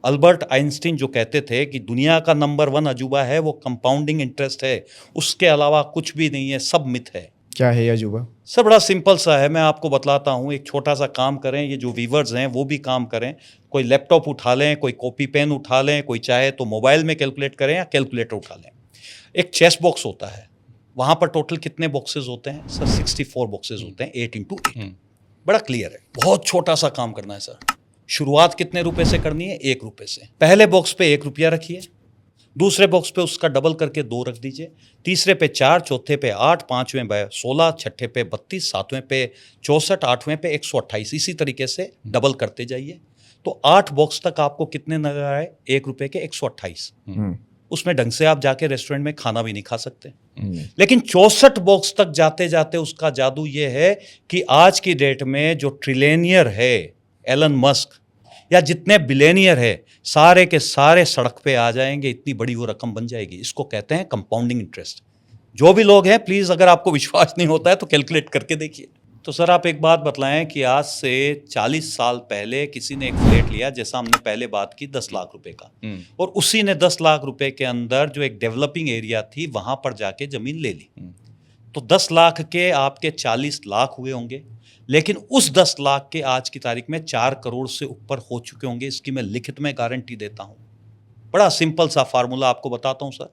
Albert Einstein जो कहते थे कि दुनिया का नंबर 1 अजूबा है वो कंपाउंडिंग इंटरेस्ट है, उसके अलावा कुछ भी नहीं है, सब मिथ है। क्या है ये अजूबा? सब बड़ा सिंपल सा है, मैं आपको बतलाता हूँ। एक छोटा सा काम करें, ये जो व्यूअर्स हैं वो भी काम करें। कोई लैपटॉप उठा लें, कोई कॉपी पेन उठा लें, कोई चाहे तो मोबाइल में कैलकुलेट करें या कैलकुलेटर उठा लें। एक चेस बॉक्स होता है, वहाँ पर टोटल कितने बॉक्सेस होते हैं सर? 64 बॉक्सेस होते हैं, 8 × 8। बड़ा क्लियर है। बहुत छोटा सा काम करना है सर। शुरुआत कितने रुपए से करनी है? 1 रुपये से। पहले बॉक्स पे 1 रुपया रखिए, दूसरे बॉक्स पे उसका डबल करके 2 रख दीजिए, तीसरे पे 4, चौथे पे 8, पांचवें पे 16, छठे पे 32, सातवें पे 64, आठवें पे 128। इसी तरीके से डबल करते जाइए। तो 8 बॉक्स तक आपको कितने नजर आए? 1 रुपये के 128। उसमें ढंग से आप जाके रेस्टोरेंट में खाना भी नहीं खा सकते। लेकिन 64 बॉक्स तक जाते जाते उसका जादू ये है कि आज की डेट में जो ट्रिलियनियर है एलन मस्क या जितने बिलियनियर है, सारे के सारे सड़क पे आ जाएंगे, इतनी बड़ी वो रकम बन जाएगी। इसको कहते हैं कंपाउंडिंग इंटरेस्ट। जो भी लोग हैं, प्लीज अगर आपको विश्वास नहीं होता है तो कैलकुलेट करके देखिए। तो सर आप एक बात बतलाएं कि आज से 40 साल पहले किसी ने एक फ्लैट लिया, जैसा हमने पहले बात की, 10 लाख रुपए का, और उसी ने 10 लाख रुपए के अंदर जो एक डेवलपिंग एरिया थी वहां पर जाके जमीन ले ली। तो 10 लाख के आपके 40 लाख हुए होंगे, लेकिन उस 10 लाख के आज की तारीख में 4 करोड़ से ऊपर हो चुके होंगे। इसकी मैं लिखित में गारंटी देता हूं। बड़ा सिंपल सा फार्मूला आपको बताता हूं सर।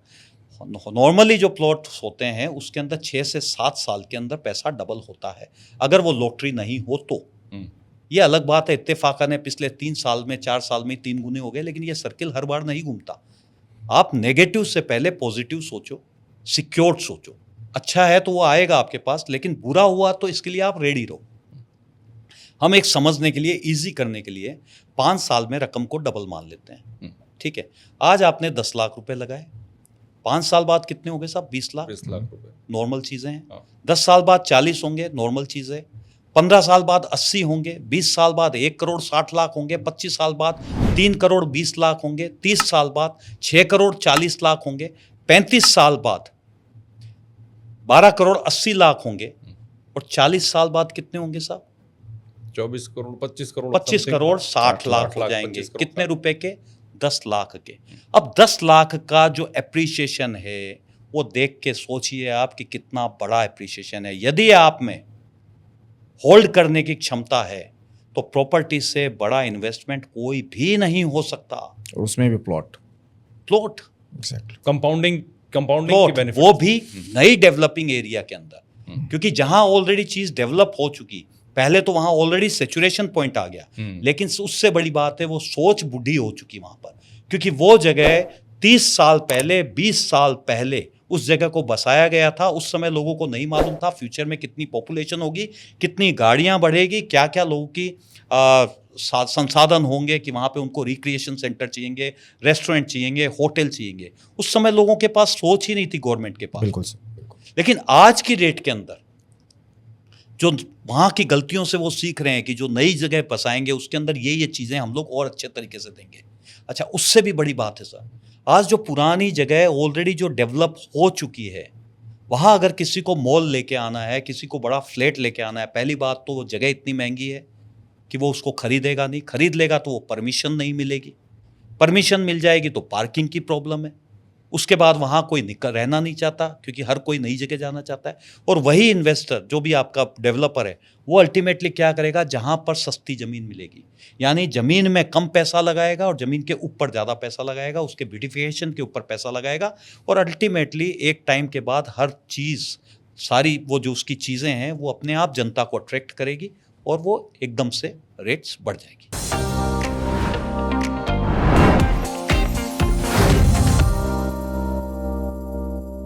नॉर्मली जो प्लॉट्स होते हैं उसके अंदर 6 से 7 साल के अंदर पैसा डबल होता है, अगर वो लॉटरी नहीं हो तो। ये अलग बात है, इत्तेफाकन है पिछले 3 साल में 4 साल में 3 गुने हो गए, लेकिन ये सर्किल हर बार नहीं घूमता। आप नेगेटिव से पहले पॉजिटिव सोचो, सिक्योर्ड सोचो। अच्छा है तो वो आएगा आपके पास, लेकिन बुरा हुआ तो इसके लिए आप रेडी रहो। हम एक समझने के लिए, इजी करने के लिए 5 साल में रकम को डबल मान लेते हैं। ठीक है, आज आपने 10 लाख रुपए लगाए, 5 साल बाद कितने हो गए साहब? 20 लाख। 20 लाख रुपए नॉर्मल चीजें हैं। 10 साल बाद 40 होंगे, नॉर्मल चीजें। 15 साल बाद 80 होंगे, 20 साल बाद 1 करोड़ 60 लाख होंगे, 25 साल बाद 3 करोड़ 20 लाख होंगे, 30 साल बाद 6 करोड़ 40 लाख होंगे, 35 साल बाद 12 करोड़ 80 लाख होंगे, और 40 साल बाद कितने होंगे साहब? 24 करोड़ 25 करोड़ 25 करोड़ 60 लाख हो जाएंगे। कितने रुपए के? 10 लाख के। अब 10 लाख का जो एप्रिसिएशन है वो देख के सोचिए आप कि कितना बड़ा एप्रिसिएशन है। यदि आप में होल्ड करने की क्षमता है तो प्रॉपर्टी से बड़ा इन्वेस्टमेंट कोई भी नहीं हो सकता। उसमें भी प्लॉट कंपाउंडिंग की बेनिफिट, वो भी नई डेवलपिंग एरिया के अंदर, क्योंकि जहां ऑलरेडी चीज डेवलप हो चुकी, पहले तो वहां ऑलरेडी सैचुरेशन पॉइंट आ गया, लेकिन उससे बड़ी बात है वो सोच बुढ़ी हो चुकी वहां पर, क्योंकि वो जगह 30 साल पहले 20 साल पहले उस जगह को बसाया गया था। उस समय लोगों को नहीं मालूम था फ्यूचर में कितनी पॉपुलेशन होगी, कितनी गाड़ियां बढ़ेगी, क्या क्या लोगों की संसाधन होंगे कि वहाँ पे उनको रिक्रिएशन सेंटर चाहिए, रेस्टोरेंट चाहिए, होटल चाहिए। उस समय लोगों के पास सोच ही नहीं थी गवर्नमेंट के पास। बिल्कुल। लेकिन आज की डेट के अंदर जो वहाँ की गलतियों से वो सीख रहे हैं कि जो नई जगह बसाएंगे उसके अंदर ये चीज़ें हम लोग और अच्छे तरीके से देंगे। अच्छा, उससे भी बड़ी बात है सर, आज जो पुरानी जगह ऑलरेडी जो डेवलप हो चुकी है, वहाँ अगर किसी को मॉल लेके आना है, किसी को बड़ा फ्लैट लेके आना है, पहली बात तो वो जगह इतनी महंगी है कि वो उसको खरीदेगा नहीं, खरीद लेगा तो वो परमिशन नहीं मिलेगी, परमिशन मिल जाएगी तो पार्किंग की प्रॉब्लम है, उसके बाद वहाँ कोई रहना नहीं चाहता क्योंकि हर कोई नई जगह जाना चाहता है। और वही इन्वेस्टर जो भी आपका डेवलपर है वो अल्टीमेटली क्या करेगा? जहाँ पर सस्ती ज़मीन मिलेगी, यानी ज़मीन में कम पैसा लगाएगा और ज़मीन के ऊपर ज़्यादा पैसा लगाएगा, उसके ब्यूटिफिकेशन के ऊपर पैसा लगाएगा, और अल्टीमेटली एक टाइम के बाद हर चीज़, सारी वो जो उसकी चीज़ें हैं वो अपने आप जनता को अट्रैक्ट करेगी और वो एकदम से रेट्स बढ़ जाएगी।